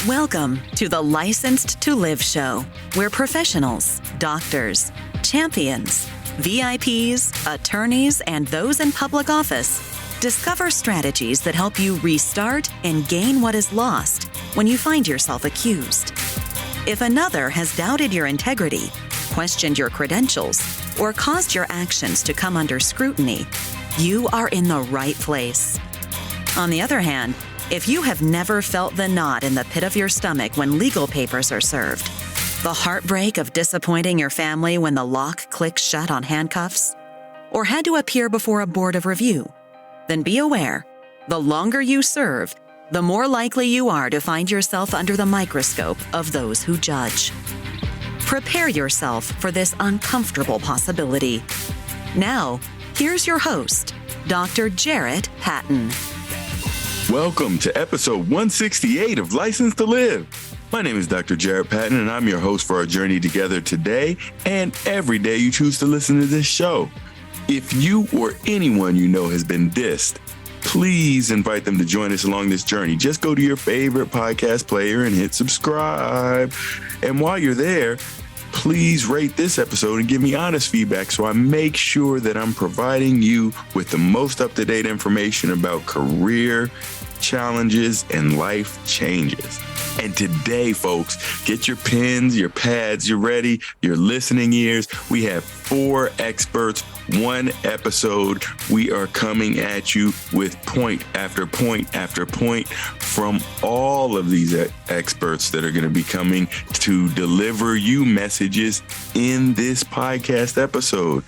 Welcome to the Licensed to Live show, where professionals, doctors, champions, VIPs, attorneys, and those in public office discover strategies that help you restart and gain what is lost when you find yourself accused. If another has doubted your integrity, questioned your credentials, or caused your actions to come under scrutiny, you are in the right place. On the other hand, if you have never felt the knot in the pit of your stomach when legal papers are served, the heartbreak of disappointing your family when the lock clicks shut on handcuffs, or had to appear before a board of review, then be aware, the longer you serve, the more likely you are to find yourself under the microscope of those who judge. Prepare yourself for this uncomfortable possibility. Now, here's your host, Dr. Jarrett Patton. Welcome to episode 168 of Licensed to Live. My name is Dr. Jarrett Patton, and I'm your host for our journey together today and every day you choose to listen to this show. If you or anyone you know has been dissed, please invite them to join us along this journey. Just go to your favorite podcast player and hit subscribe. And while you're there, please rate this episode and give me honest feedback so I make sure that I'm providing you with the most up-to-date information about career challenges and life changes. And today, folks, get your pens, your pads, you're ready, your listening ears. We have 4 experts, 1 episode. We are coming at you with point after point after point from all of these experts that are going to be coming to deliver you messages in this podcast episode.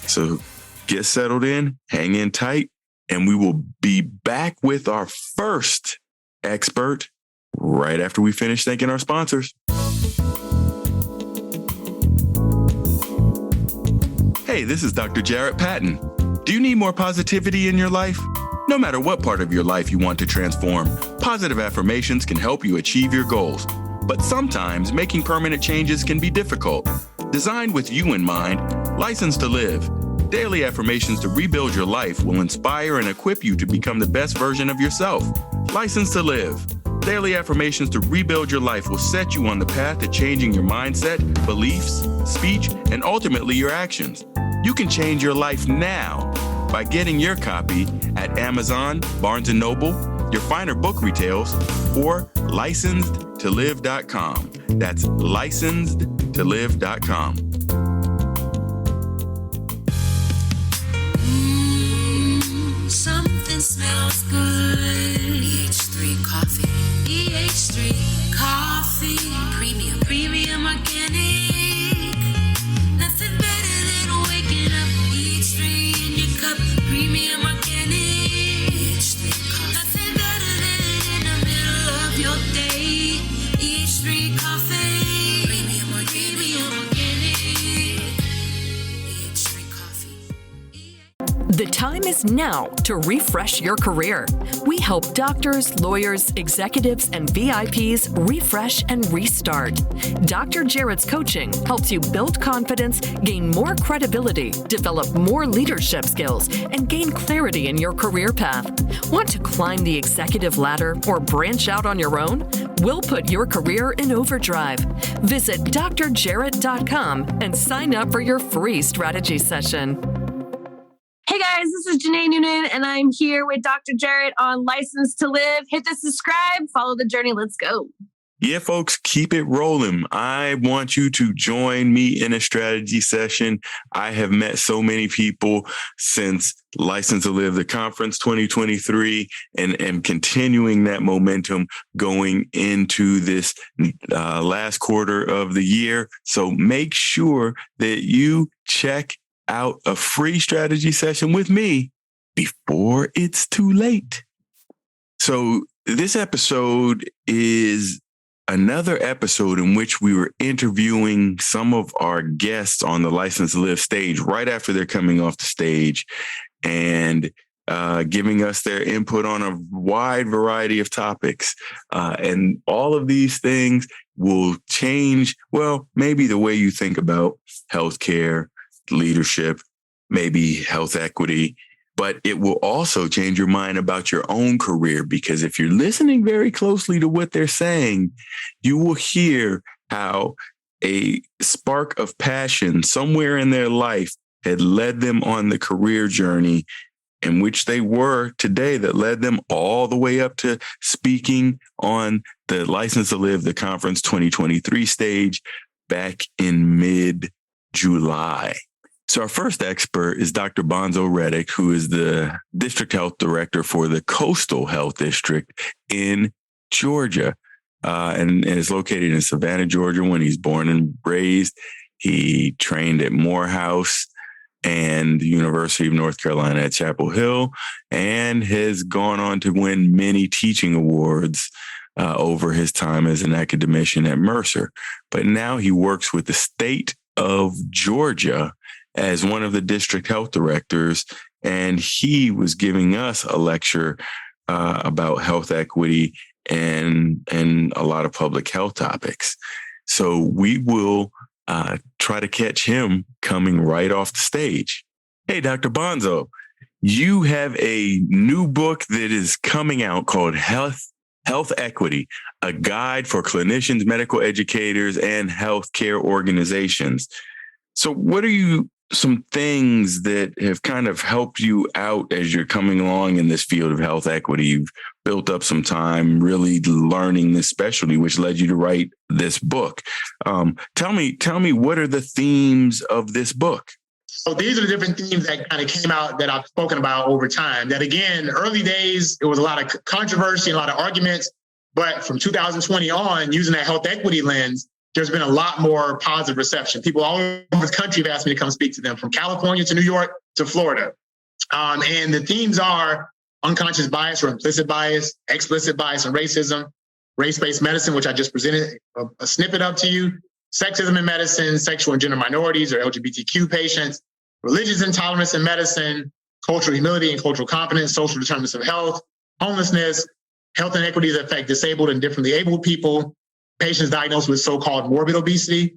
So get settled in, hang in tight, and we will be back with our first expert right after we finish thanking our sponsors. Hey, this is Dr. Jarrett Patton. Do you need more positivity in your life? No matter what part of your life you want to transform, positive affirmations can help you achieve your goals. But sometimes making permanent changes can be difficult. Designed with you in mind, Licensed to Live. Daily affirmations to rebuild your life will inspire and equip you to become the best version of yourself. Licensed to Live. Daily affirmations to rebuild your life will set you on the path to changing your mindset, beliefs, speech, and ultimately your actions. You can change your life now by getting your copy at Amazon, Barnes & Noble, your finer book retails, or licensedtolive.com. That's licensedtolive.com. Something smells good. EH3 coffee. EH3 coffee. Premium organic. Nothing better than waking up. EH3 in your cup. Premium organic. EH3 coffee. Nothing better than in the middle of your day. EH3 coffee. Premium organic. EH3 coffee. The time is now to refresh your career. We help doctors, lawyers, executives, and VIPs refresh and restart. Dr. Jarrett's coaching helps you build confidence, gain more credibility, develop more leadership skills, and gain clarity in your career path. Want to climb the executive ladder or branch out on your own? We'll put your career in overdrive. Visit drjarrett.com and sign up for your free strategy session. Hey guys, this is Janae Noonan, and I'm here with Dr. Jarrett on Licensed to Live. Hit the subscribe, follow the journey. Let's go. Yeah, folks, keep it rolling. I want you to join me in a strategy session. I have met so many people since Licensed to Live, the conference 2023, and am continuing that momentum going into this last quarter of the year. So make sure that you check out a free strategy session with me before it's too late. So this episode is another episode in which we were interviewing some of our guests on the Licensed to Live stage right after they're coming off the stage and giving us their input on a wide variety of topics. And all of these things will change, well, maybe the way you think about healthcare, leadership, maybe health equity, but it will also change your mind about your own career, because if you're listening very closely to what they're saying, you will hear how a spark of passion somewhere in their life had led them on the career journey in which they were today, that led them all the way up to speaking on the License to Live, the conference 2023 stage back in mid-July. So our first expert is Dr. Bonzo Reddick, who is the district health director for the Coastal Health District in Georgia, and is located in Savannah, Georgia. When he's born and raised, he trained at Morehouse and the University of North Carolina at Chapel Hill, and has gone on to win many teaching awards over his time as an academician at Mercer. But now he works with the state of Georgia as one of the district health directors, and he was giving us a lecture about health equity and a lot of public health topics. So we will try to catch him coming right off the stage. Hey, Dr. Bonzo, you have a new book that is coming out called Health Equity, a guide for clinicians, medical educators, and healthcare organizations. So what are some things that have kind of helped you out as you're coming along in this field of health equity? You've built up some time really learning this specialty, which led you to write this book. Tell me, what are the themes of this book? So these are the different themes that kind of came out that I've spoken about over time. That again, early days, it was a lot of controversy and a lot of arguments. But from 2020 on, using that health equity lens, there's been a lot more positive reception. People all over the country have asked me to come speak to them, from California to New York to Florida. And the themes are unconscious bias or implicit bias, explicit bias and racism, race-based medicine, which I just presented a snippet of to you, sexism in medicine, sexual and gender minorities or LGBTQ patients, religious intolerance in medicine, cultural humility and cultural competence, social determinants of health, homelessness, health inequities that affect disabled and differently abled people, patients diagnosed with so-called morbid obesity,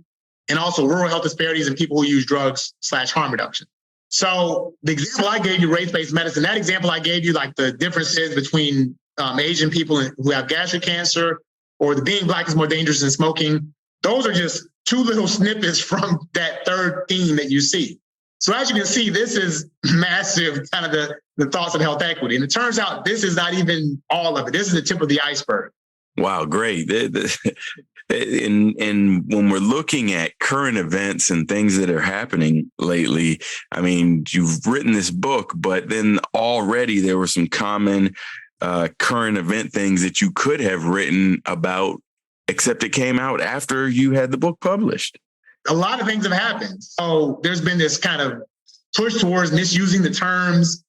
and also rural health disparities in people who use drugs / harm reduction. So the example I gave you, race-based medicine, that example I gave you, like the differences between Asian people who have gastric cancer, or the being Black is more dangerous than smoking, those are just two little snippets from that third theme that you see. So as you can see, this is massive, kind of the thoughts of health equity. And it turns out this is not even all of it. This is the tip of the iceberg. Wow, great. And when we're looking at current events and things that are happening lately, I mean, you've written this book, but then already there were some common current event things that you could have written about, except it came out after you had the book published. A lot of things have happened. So there's been this kind of push towards misusing the terms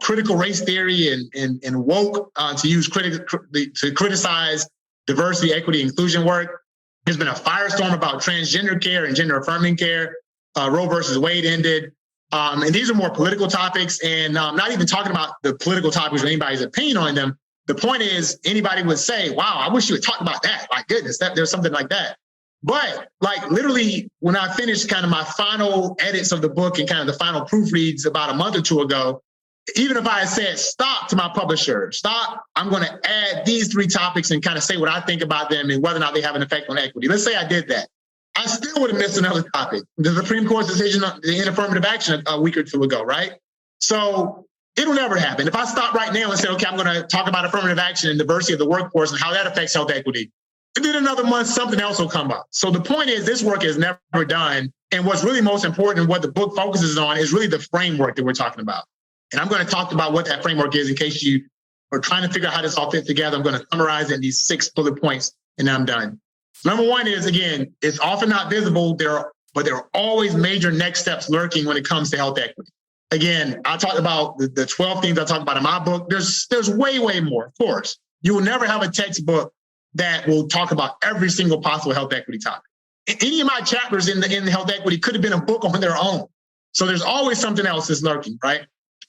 critical race theory and woke to criticize diversity, equity, inclusion work. There's been a firestorm about transgender care and gender affirming care. Roe versus Wade ended. And these are more political topics, and not even talking about the political topics or anybody's opinion on them. The point is, anybody would say, wow, I wish you would talk about that. My goodness, there's something like that. But like literally when I finished kind of my final edits of the book and kind of the final proofreads about a month or two ago, even if I had said, stop to my publisher, stop, I'm going to add these 3 topics and kind of say what I think about them and whether or not they have an effect on equity. Let's say I did that. I still would have missed another topic. The Supreme Court's decision in affirmative action a week or two ago, right? So it'll never happen. If I stop right now and say, okay, I'm going to talk about affirmative action and diversity of the workforce and how that affects health equity, and then another month, something else will come up. So the point is, this work is never done. And what's really most important and what the book focuses on is really the framework that we're talking about. And I'm going to talk about what that framework is in case you are trying to figure out how this all fits together. I'm going to summarize it in these 6 bullet points, and then I'm done. Number 1 is, again, it's often not visible, but there are always major next steps lurking when it comes to health equity. Again, I talked about the 12 things I talked about in my book. There's way, way more, of course. You will never have a textbook that will talk about every single possible health equity topic. Any of my chapters in the health equity could have been a book on their own. So there's always something else that's lurking, right?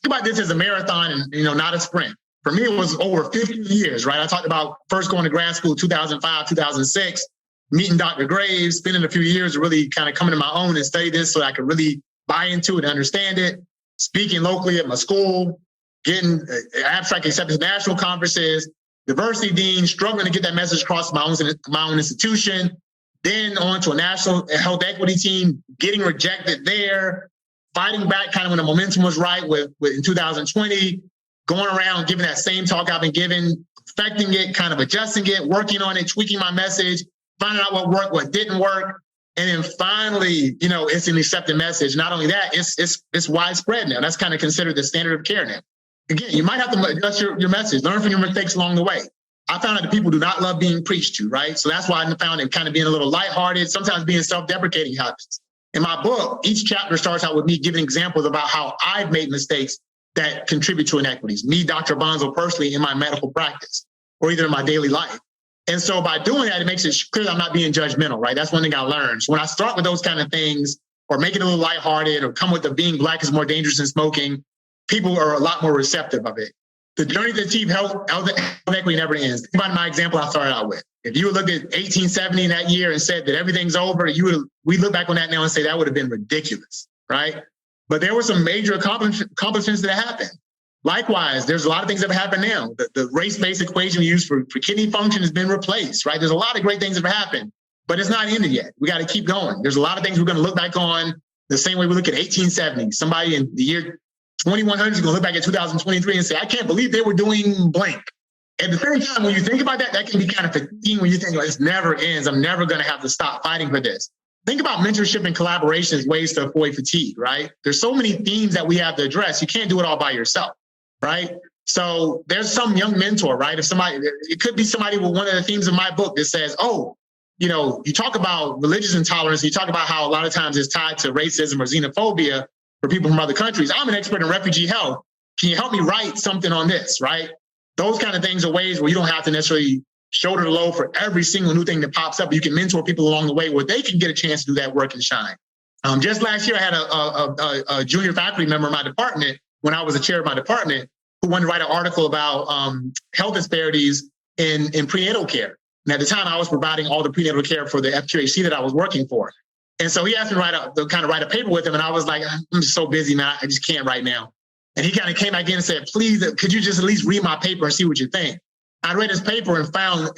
Think about this as a marathon and, not a sprint. For me, it was over 15 years, right? I talked about first going to grad school, 2005, 2006, meeting Dr. Graves, spending a few years really kind of coming to my own and study this so I could really buy into it and understand it. speaking locally at my school, getting abstract accepted to national conferences, diversity dean, struggling to get that message across my own institution, then on to a national health equity team, getting rejected there, fighting back kind of when the momentum was right with in 2020, going around giving that same talk I've been giving, perfecting it, kind of adjusting it, working on it, tweaking my message, finding out what worked, what didn't work. And then finally, it's an accepted message. Not only that, it's widespread now. That's kind of considered the standard of care now. Again, you might have to adjust your message, learn from your mistakes along the way. I found out that people do not love being preached to, right? So that's why I found it kind of being a little lighthearted, sometimes being self-deprecating habits. In my book, each chapter starts out with me giving examples about how I've made mistakes that contribute to inequities. Me, Dr. Bonzo, personally, in my medical practice, or either in my daily life. And so by doing that, it makes it clear that I'm not being judgmental, right? That's one thing I learned. So when I start with those kind of things, or make it a little lighthearted, or come with the being Black is more dangerous than smoking, people are a lot more receptive of it. The journey to achieve health equity never ends. Think about my example I started out with. If you looked at 1870 in that year and said that everything's over, we look back on that now and say that would have been ridiculous, right? But there were some major accomplishments that happened. Likewise, there's a lot of things that have happened now. The race-based equation we use for kidney function has been replaced, right? There's a lot of great things that have happened, but it's not ended yet. We got to keep going. There's a lot of things we're going to look back on the same way we look at 1870. Somebody in the year 2100 is going to look back at 2023 and say, I can't believe they were doing blank. At the same time, when you think about that, that can be kind of fatiguing when you think, this never ends. I'm never going to have to stop fighting for this. Think about mentorship and collaboration as ways to avoid fatigue, right? There's so many themes that we have to address. You can't do it all by yourself, right? So there's some young mentor, right? It could be somebody with one of the themes of my book that says, you talk about religious intolerance. You talk about how a lot of times it's tied to racism or xenophobia for people from other countries. I'm an expert in refugee health. Can you help me write something on this, right? Those kind of things are ways where you don't have to necessarily shoulder the load for every single new thing that pops up. You can mentor people along the way where they can get a chance to do that work and shine. Just last year, I had a junior faculty member in my department, when I was the chair of my department, who wanted to write an article about health disparities in prenatal care. And at the time, I was providing all the prenatal care for the FQHC that I was working for. And so he asked me to write a paper with him. And I was like, I'm just so busy, man. I just can't right now. And he kind of came back in and said, please, could you just at least read my paper and see what you think? I read his paper and found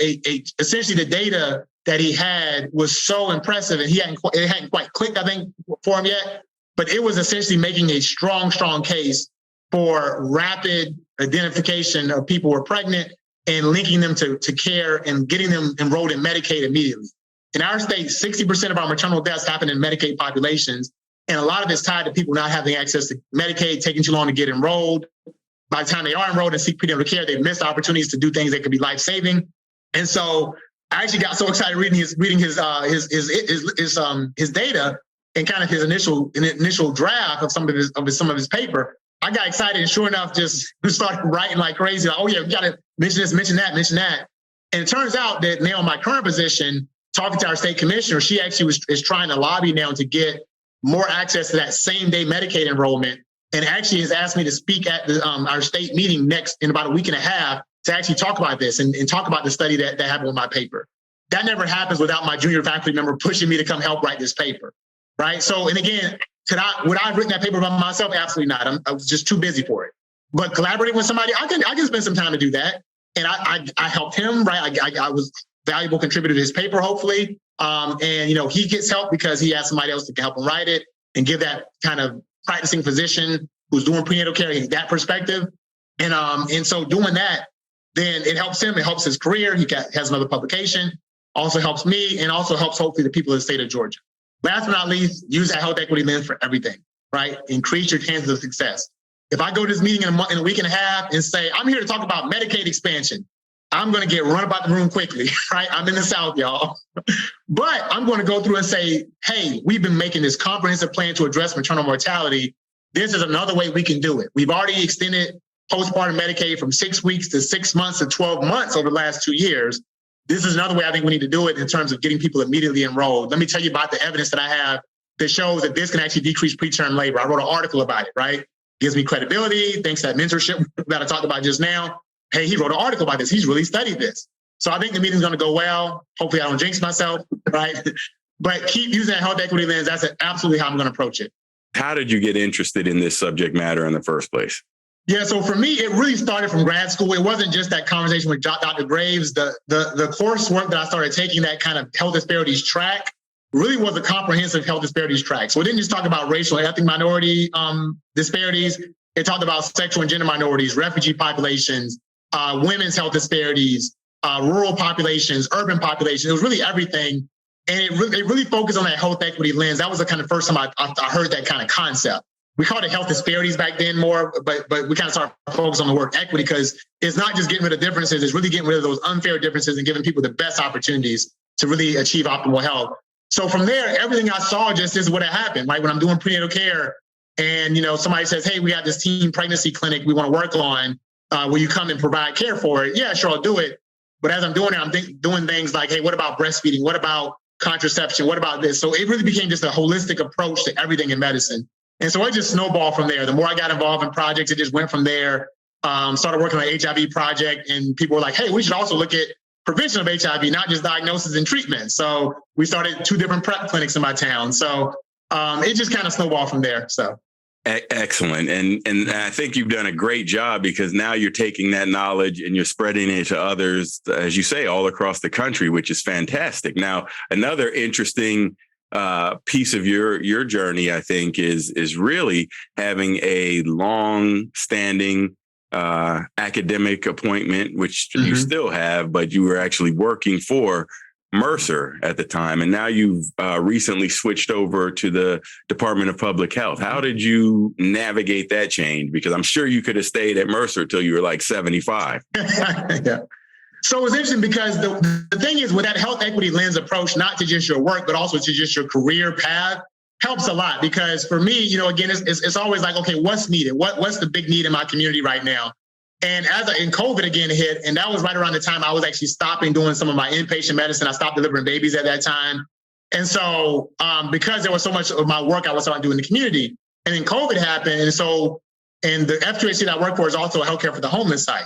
essentially the data that he had was so impressive, and it hadn't quite clicked, I think, for him yet. But it was essentially making a strong case for rapid identification of people who are pregnant and linking them to care and getting them enrolled in Medicaid immediately. In our state, 60% of our maternal deaths happen in Medicaid populations, and a lot of it's tied to people not having access to Medicaid, taking too long to get enrolled. By the time they are enrolled and seek prenatal care, they've missed opportunities to do things that could be life-saving. And so I actually got so excited reading his data and kind of his initial draft of some of his paper. I got excited, and sure enough, just started writing like crazy. Like, oh yeah, we got to mention this, mention that. And it turns out that now in my current position, talking to our state commissioner, she actually is trying to lobby now to get more access to that same day Medicaid enrollment, and actually has asked me to speak at our state meeting in about a week and a half to actually talk about this and talk about the study that happened with my paper. That never happens without my junior faculty member pushing me to come help write this paper, right? So, and again, would I have written that paper by myself? Absolutely not. I was just too busy for it. But collaborating with somebody, I can spend some time to do that. And I helped him, right? I was a valuable contributor to his paper, hopefully. And he gets help because he has somebody else to help him write it and give that kind of practicing physician who's doing prenatal care that perspective. And so doing that, then it helps him. It helps his career. He has another publication. Also helps me, and also helps hopefully the people of the state of Georgia. Last but not least, use that health equity lens for everything, right? Increase your chances of success. If I go to this meeting in a week and a half and say, I'm here to talk about Medicaid expansion, I'm going to get run about the room quickly, right? I'm in the South, y'all. But I'm going to go through and say, hey, we've been making this comprehensive plan to address maternal mortality. This is another way we can do it. We've already extended postpartum Medicaid from 6 weeks to 6 months to 12 months over the last 2 years. This is another way I think we need to do it in terms of getting people immediately enrolled. Let me tell you about the evidence that I have that shows that this can actually decrease preterm labor. I wrote an article about it, right? Gives me credibility, thanks to that mentorship that I talked about just now. Hey, he wrote an article about this. He's really studied this. So I think the meeting's going to go well. Hopefully I don't jinx myself, right? But keep using that health equity lens. That's absolutely how I'm going to approach it. How did you get interested in this subject matter in the first place? Yeah, so for me, it really started from grad school. It wasn't just that conversation with Dr. Graves. The coursework that I started taking, that kind of health disparities track, really was a comprehensive health disparities track. So it didn't just talk about racial and ethnic minority disparities. It talked about sexual and gender minorities, refugee populations, women's health disparities, rural populations, urban populations. It was really everything. And it really focused on that health equity lens. That was the kind of first time I heard that kind of concept. We called it health disparities back then more, but we kind of started focusing on the word equity, because it's not just getting rid of differences, it's really getting rid of those unfair differences and giving people the best opportunities to really achieve optimal health. So from there, everything I saw just is what had happened. Like when I'm doing prenatal care and, somebody says, hey, we got this teen pregnancy clinic we want to work on. Will you come and provide care for it? Yeah, sure, I'll do it. But as I'm doing it, I'm doing things like, hey, what about breastfeeding? What about contraception? What about this? So it really became just a holistic approach to everything in medicine. And so it just snowballed from there. The more I got involved in projects, it just went from there. Started working on an HIV project, and people were like, hey, we should also look at prevention of HIV, not just diagnosis and treatment. So we started 2 different PrEP clinics in my town. So it just kind of snowballed from there. So. Excellent. And I think you've done a great job, because now you're taking that knowledge and you're spreading it to others, as you say, all across the country, which is fantastic. Now, another interesting piece of your journey, I think, is really having a long-standing academic appointment, which you still have, but you were actually working for Mercer at the time. And now you've recently switched over to the Department of Public Health. How did you navigate that change? Because I'm sure you could have stayed at Mercer till you were like 75. Yeah. So it was interesting, because the thing is, with that health equity lens approach, not to just your work, but also to just your career path, helps a lot. Because for me, again, it's always like, okay, what's needed? What's the big need in my community right now? And and COVID again hit, and that was right around the time I was actually stopping doing some of my inpatient medicine. I stopped delivering babies at that time. And so because there was so much of my work I was starting to do in the community, and then COVID happened. And the FQHC that I work for is also a healthcare for the homeless site.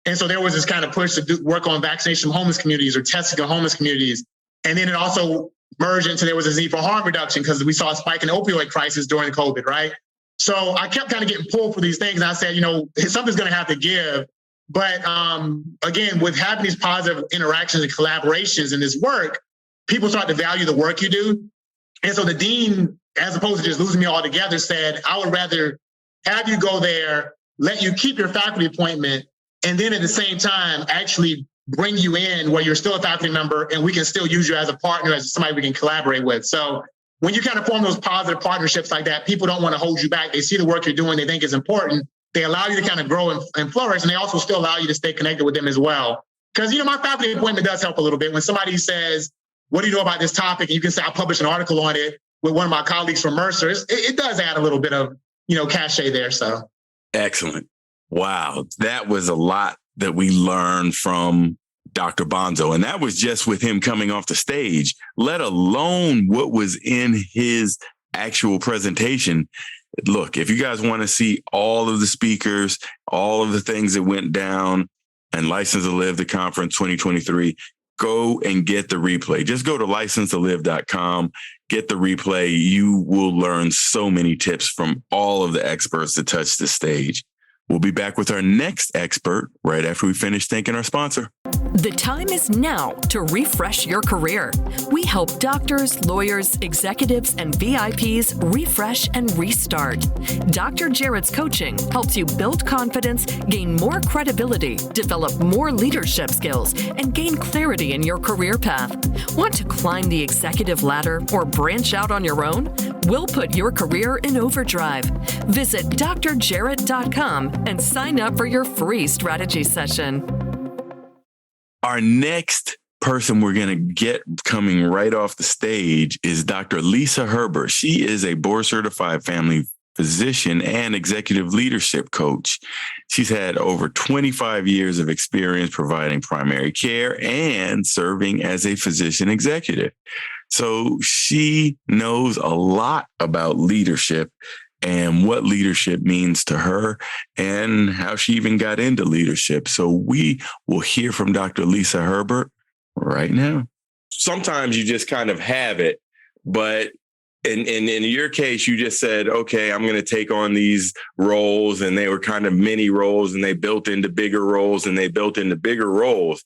And so there was this kind of push to work on vaccination of homeless communities or testing of homeless communities. And then it also merged into, there was a need for harm reduction, because we saw a spike in the opioid crisis during COVID, right? So I kept kind of getting pulled for these things. And I said, something's going to have to give. But again, with having these positive interactions and collaborations in this work, people start to value the work you do. And so the dean, as opposed to just losing me altogether, said, I would rather have you go there, let you keep your faculty appointment, and then at the same time, actually bring you in where you're still a faculty member, and we can still use you as a partner, as somebody we can collaborate with. So when you kind of form those positive partnerships like that, people don't want to hold you back. They see the work you're doing, they think is important. They allow you to kind of grow and flourish, and they also still allow you to stay connected with them as well. Because, my faculty appointment does help a little bit. When somebody says, what do you know about this topic? And you can say, I published an article on it with one of my colleagues from Mercer. It does add a little bit of, cachet there. So. Excellent. Wow. That was a lot that we learned from Dr. Bonzo. And that was just with him coming off the stage, let alone what was in his actual presentation. Look, if you guys want to see all of the speakers, all of the things that went down and License to Live, the conference 2023, go and get the replay. Just go to licensetoLive.com, get the replay. You will learn so many tips from all of the experts that touched the stage. We'll be back with our next expert right after we finish thanking our sponsor. The time is now to refresh your career. We help doctors, lawyers, executives, and VIPs refresh and restart. Dr. Jarrett's coaching helps you build confidence, gain more credibility, develop more leadership skills, and gain clarity in your career path. Want to climb the executive ladder or branch out on your own? We'll put your career in overdrive. Visit drjarrett.com and sign up for your free strategy session. Our next person we're going to get coming right off the stage is Dr. Lisa Herbert. She is a board-certified family physician and executive leadership coach. She's had over 25 years of experience providing primary care and serving as a physician executive. So she knows a lot about leadership and what leadership means to her and how she even got into leadership. So we will hear from Dr. Lisa Herbert right now. Sometimes you just kind of have it, but in your case, you just said, okay, I'm going to take on these roles, and they were kind of mini roles, and they built into bigger roles, and they built into bigger roles.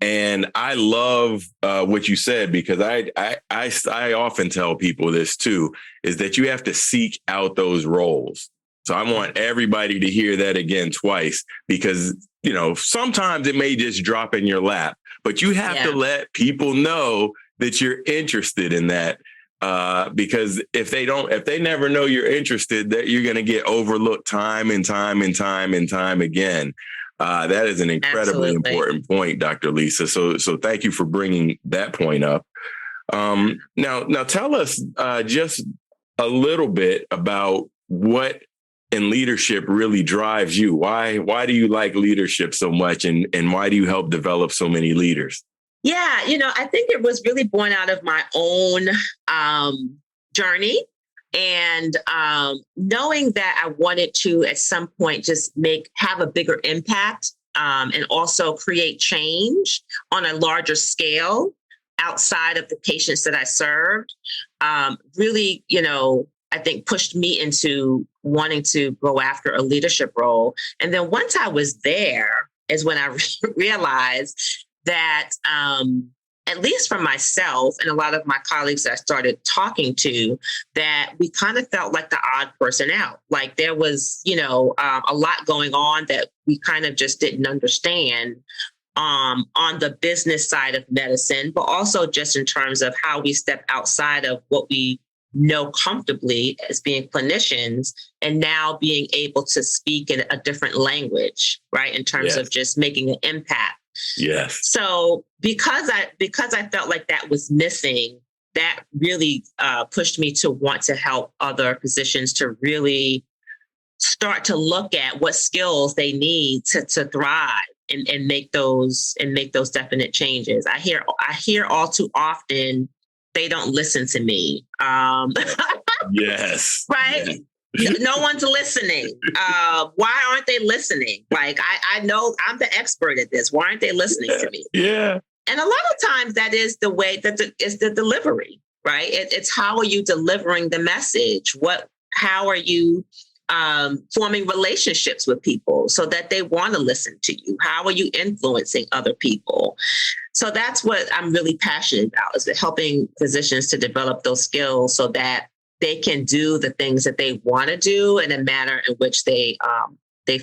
And I love what you said, because I often tell people this too, is that you have to seek out those roles. So I want everybody to hear that again twice, because, sometimes it may just drop in your lap, but you have to let people know that you're interested in that. Because if they never know you're interested, that you're going to get overlooked time and time again. That is an incredibly important point, Dr. Lisa. So thank you for bringing that point up. Now tell us just a little bit about what in leadership really drives you. Why do you like leadership so much, and why do you help develop so many leaders? Yeah, I think it was really born out of my own journey, and knowing that I wanted to at some point just have a bigger impact, and also create change on a larger scale outside of the patients that I served. Really, I think pushed me into wanting to go after a leadership role. And then once I was there is when I realized that, at least for myself and a lot of my colleagues that I started talking to, that we kind of felt like the odd person out. Like there was, a lot going on that we kind of just didn't understand on the business side of medicine, but also just in terms of how we step outside of what we know comfortably as being clinicians, and now being able to speak in a different language, right? In terms of just making an impact. Yes. So because I felt like that was missing, that really pushed me to want to help other physicians to really start to look at what skills they need to thrive and make those definite changes. I hear all too often, they don't listen to me. Yes. Right. Yes. No one's listening. Why aren't they listening? Like, I know I'm the expert at this. Why aren't they listening to me? Yeah. And a lot of times that is the way that is the delivery, right? It's how are you delivering the message? How are you forming relationships with people so that they want to listen to you? How are you influencing other people? So that's what I'm really passionate about, is helping physicians to develop those skills so that they can do the things that they want to do in a manner in which they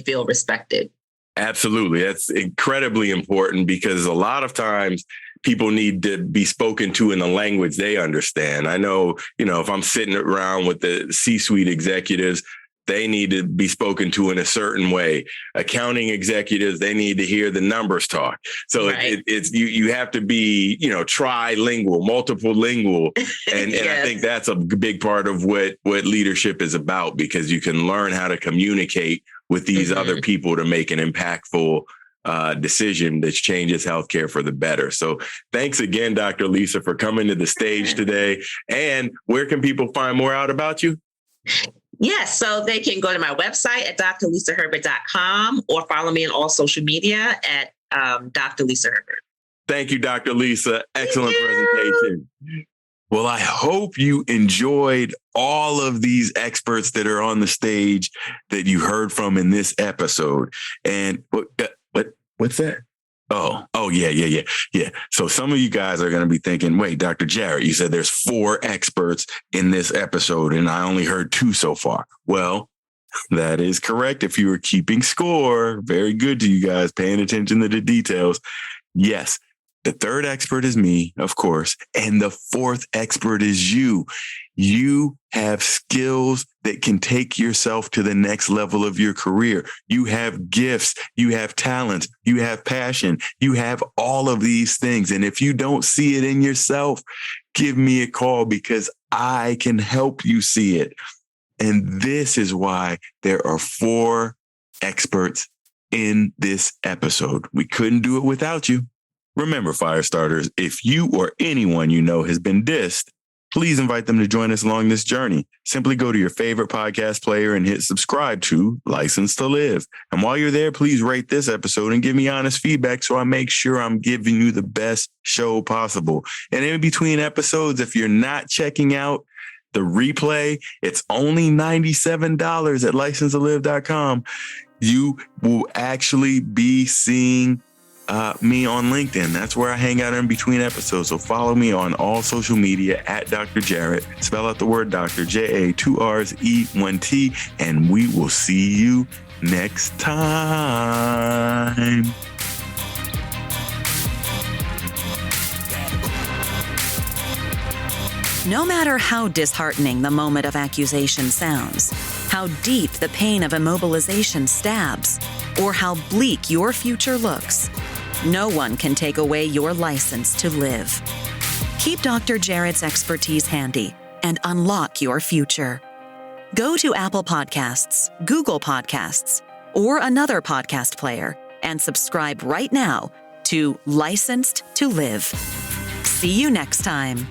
feel respected. Absolutely. That's incredibly important, because a lot of times people need to be spoken to in a language they understand. I know, if I'm sitting around with the C-suite executives, they need to be spoken to in a certain way. Accounting executives, they need to hear the numbers talk. So right. it's you have to be, trilingual, multiple lingual. And, yes. And I think that's a big part of what leadership is about, because you can learn how to communicate with these other people to make an impactful decision that changes healthcare for the better. So thanks again, Dr. Lisa, for coming to the stage today. And where can people find more out about you? Yes, so they can go to my website at drlisaherbert.com or follow me on all social media at Dr. Lisa Herbert. Thank you, Dr. Lisa. Excellent presentation. Well, I hope you enjoyed all of these experts that are on the stage that you heard from in this episode. And what's that? Oh, yeah. So some of you guys are going to be thinking, wait, Dr. Jarrett, you said there's 4 experts in this episode and I only heard 2 so far. Well, that is correct. If you were keeping score, very good to you guys, paying attention to the details. Yes. The 3rd expert is me, of course, and the 4th expert is you. You have skills that can take yourself to the next level of your career. You have gifts, you have talents, you have passion, you have all of these things. And if you don't see it in yourself, give me a call, because I can help you see it. And this is why there are 4 experts in this episode. We couldn't do it without you. Remember, fire starters, if you or anyone you know has been dissed, please invite them to join us along this journey. Simply go to your favorite podcast player and hit subscribe to License to Live. And while you're there, please rate this episode and give me honest feedback so I make sure I'm giving you the best show possible. And in between episodes, if you're not checking out the replay. It's only $97 at licensetolive.com. You will actually be seeing me on LinkedIn. That's where I hang out in between episodes. So follow me on all social media at Dr. Jarrett. Spell out the word Dr. J-A, 2 R's, E, 1 T, and we will see you next time. No matter how disheartening the moment of accusation sounds, how deep the pain of immobilization stabs, or how bleak your future looks, no one can take away your license to live. Keep Dr. Jarrett's expertise handy and unlock your future. Go to Apple Podcasts, Google Podcasts, or another podcast player and subscribe right now to Licensed to Live. See you next time.